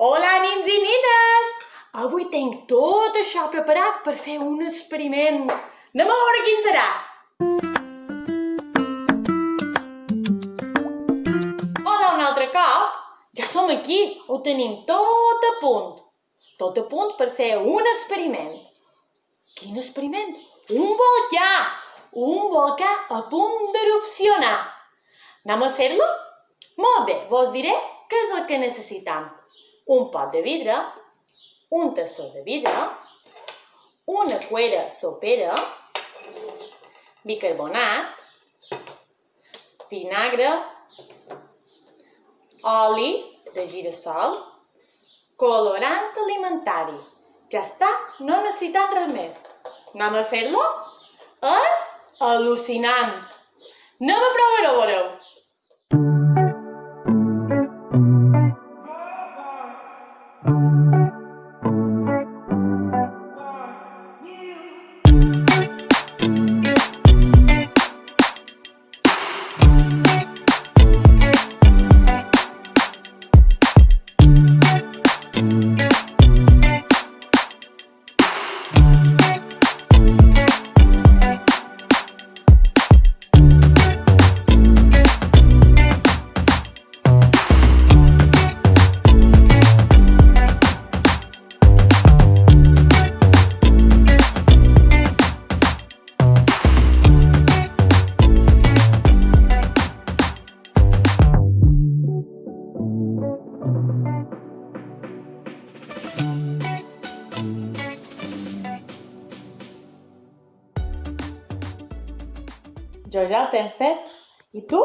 Hola, nins i nines! Avui tinc tot això preparat per fer un experiment. Anem a veure quin serà. Hola un altre cop. Ja som aquí. Ho tenim tot a punt. Tot a punt per fer un experiment. Quin experiment? Un volcà! Un volcà a punt d'erupcionar. Anem a fer-lo? Molt bé, vos diré què és el que necessitam. Un pot de vidre, un tassó de vidre, una cuera sopera, bicarbonat, vinagre, oli de gira-sol, colorant alimentari. Ja està, no necessitem res més. Anem a fer-lo? És al·lucinant! Anem a provar-ho, veureu! Jo ja el tenc fet. I tu?